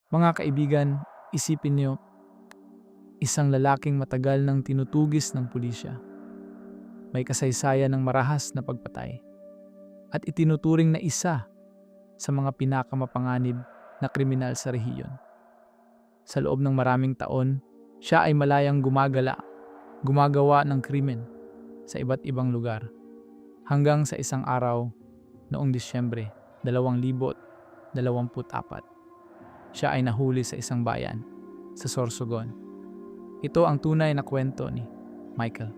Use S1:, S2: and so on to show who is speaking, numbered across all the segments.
S1: Mga kaibigan, isipin niyo, isang lalaking matagal nang tinutugis ng pulisya. May kasaysayan ng marahas na pagpatay at itinuturing na isa sa mga pinakamapanganib na kriminal sa rehiyon. Sa loob ng maraming taon, siya ay malayang gumagawa ng krimen sa iba't ibang lugar hanggang sa isang araw noong Disyembre 2024. Siya ay nahuli sa isang bayan sa Sorsogon. Ito ang tunay na kwento ni Michael,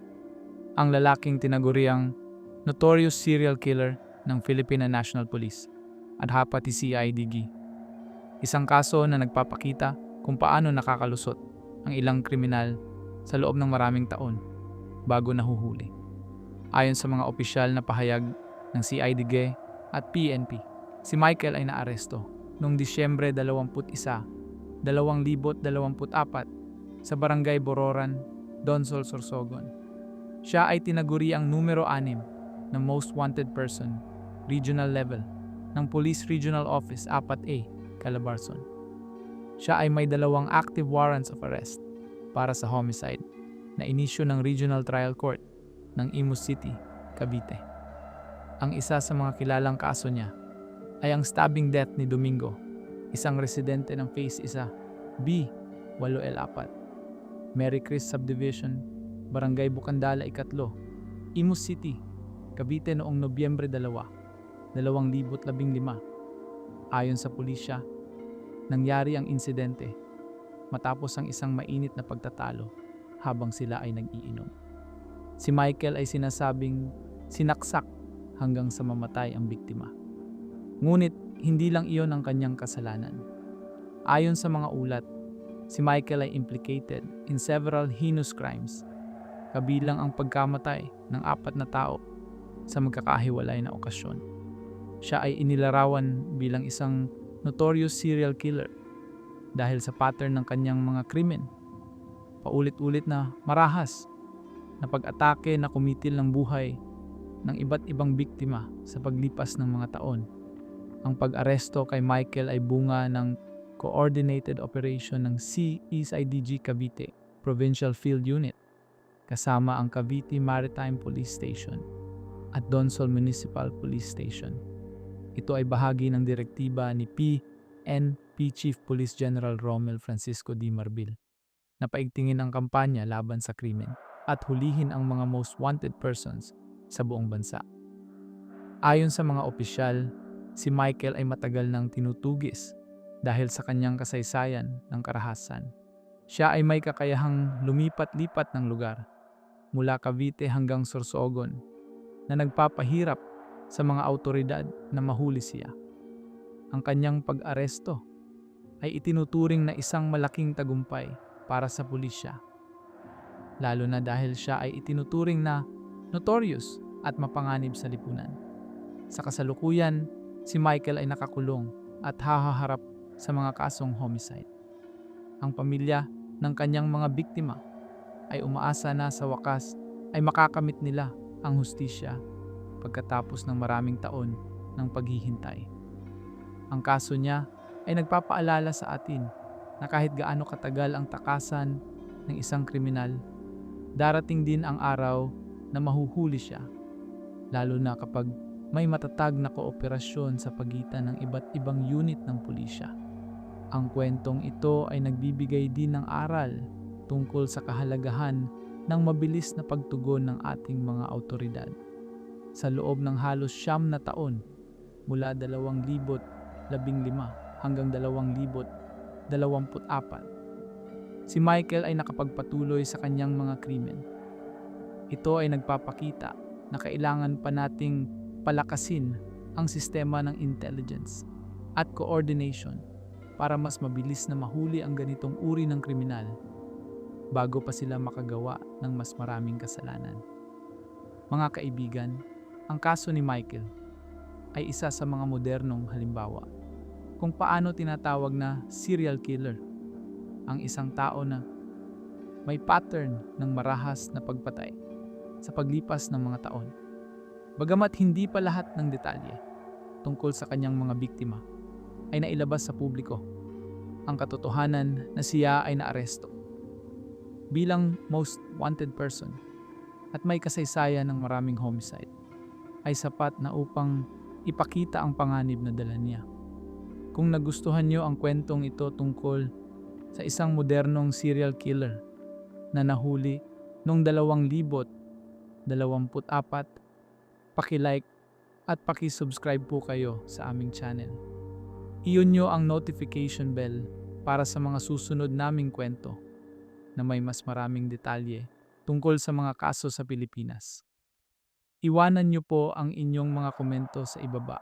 S1: ang lalaking tinaguriang notorious serial killer ng Philippine National Police at hapati CIDG. Isang kaso na nagpapakita kung paano nakakalusot ang ilang kriminal sa loob ng maraming taon bago nahuhuli. Ayon sa mga opisyal na pahayag ng CIDG at PNP, si Michael ay naaresto noong Disyembre 21, 2024 sa Barangay Bororan, Donsol, Sorsogon. Siya ay tinaguriang numero 6 na Most Wanted Person, regional level, ng Police Regional Office 4A, Calabarzon. Siya ay may 2 active warrants of arrest para sa homicide na inisyu ng Regional Trial Court ng Imus City, Cavite. Ang isa sa mga kilalang kaso niya ay ang stabbing death ni Domingo, isang residente ng Phase 1, B8L4, Mary Chris Subdivision, Barangay Bukandala, 3, Imus City, Cavite noong Nobyembre 2, 2015. Ayon sa pulisya, nangyari ang insidente matapos ang isang mainit na pagtatalo habang sila ay nag-iinom. Si Michael ay sinasabing sinaksak hanggang sa mamatay ang biktima. Ngunit hindi lang iyon ang kanyang kasalanan. Ayon sa mga ulat, si Michael ay implicated in several heinous crimes, kabilang ang pagkamatay ng 4 na tao sa magkakahiwalay na okasyon. Siya ay inilarawan bilang isang notorious serial killer dahil sa pattern ng kanyang mga krimen. Paulit-ulit na marahas na pag-atake na kumitil ng buhay ng iba't ibang biktima sa paglipas ng mga taon. Ang pag-aresto kay Michael ay bunga ng coordinated operation ng CIDG Cavite Provincial Field Unit kasama ang Cavite Maritime Police Station at Donsol Municipal Police Station. Ito ay bahagi ng direktiba ni PNP Chief Police General Romel Francisco D. Marbil na paigtingin ang kampanya laban sa krimen at hulihin ang mga most wanted persons sa buong bansa. Ayon sa mga opisyal, si Michael ay matagal nang tinutugis dahil sa kanyang kasaysayan ng karahasan. Siya ay may kakayahang lumipat-lipat ng lugar mula Cavite hanggang Sorsogon na nagpapahirap sa mga autoridad na mahuli siya. Ang kanyang pag-aresto ay itinuturing na isang malaking tagumpay para sa pulisya, lalo na dahil siya ay itinuturing na notorious at mapanganib sa lipunan. Sa kasalukuyan, si Michael ay nakakulong at hahaharap sa mga kasong homicide. Ang pamilya ng kanyang mga biktima ay umaasa na sa wakas ay makakamit nila ang hustisya pagkatapos ng maraming taon ng paghihintay. Ang kaso niya ay nagpapaalala sa atin na kahit gaano katagal ang takasan ng isang kriminal, darating din ang araw na mahuhuli siya, lalo na kapag may matatag na kooperasyon sa pagitan ng iba't ibang unit ng pulisya. Ang kwentong ito ay nagbibigay din ng aral tungkol sa kahalagahan ng mabilis na pagtugon ng ating mga autoridad. Sa loob ng halos 9 na taon, mula 2015 hanggang 2024, si Michael ay nakapagpatuloy sa kanyang mga krimen. Ito ay nagpapakita na kailangan pa nating palakasin ang sistema ng intelligence at coordination para mas mabilis na mahuli ang ganitong uri ng kriminal bago pa sila makagawa ng mas maraming kasalanan. Mga kaibigan, ang kaso ni Michael ay isa sa mga modernong halimbawa kung paano tinatawag na serial killer ang isang tao na may pattern ng marahas na pagpatay sa paglipas ng mga taon. Bagamat hindi pa lahat ng detalye tungkol sa kanyang mga biktima ay nailabas sa publiko, ang katotohanan na siya ay naaresto bilang most wanted person at may kasaysayan ng maraming homicide ay sapat na upang ipakita ang panganib na dala niya. Kung nagustuhan niyo ang kwentong ito tungkol sa isang modernong serial killer na nahuli noong 2024, paki-like at paki-subscribe po kayo sa aming channel. I-on nyo ang notification bell para sa mga susunod naming kwento na may mas maraming detalye tungkol sa mga kaso sa Pilipinas. Iwanan nyo po ang inyong mga komento sa ibaba.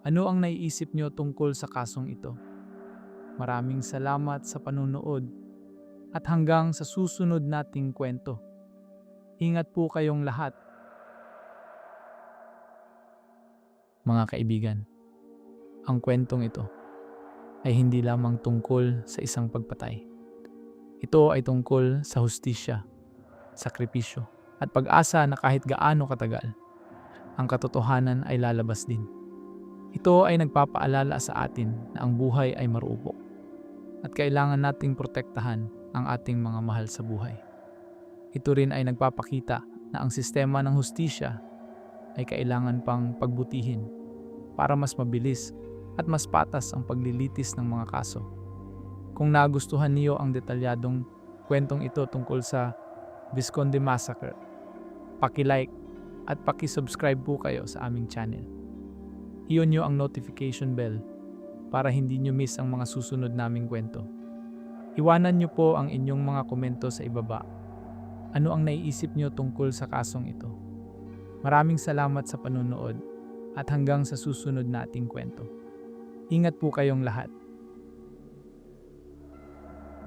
S1: Ano ang naiisip nyo tungkol sa kasong ito? Maraming salamat sa panunood at hanggang sa susunod nating kwento. Ingat po kayong lahat. Mga kaibigan, ang kwentong ito ay hindi lamang tungkol sa isang pagpatay. Ito ay tungkol sa hustisya, sakripisyo, at pag-asa na kahit gaano katagal, ang katotohanan ay lalabas din. Ito ay nagpapaalala sa atin na ang buhay ay marupok at kailangan nating protektahan ang ating mga mahal sa buhay. Ito rin ay nagpapakita na ang sistema ng hustisya ay kailangan pang pagbutihin para mas mabilis at mas patas ang paglilitis ng mga kaso. Kung nagustuhan niyo ang detalyadong kwentong ito tungkol sa Visconde Massacre, paki-like at paki-subscribe po kayo sa aming channel. I-on nyo ang notification bell para hindi nyo miss ang mga susunod naming kwento. Iwanan nyo po ang inyong mga komento sa ibaba. Ano ang naiisip nyo tungkol sa kasong ito? Maraming salamat sa panunood at hanggang sa susunod nating kwento. Ingat po kayong lahat.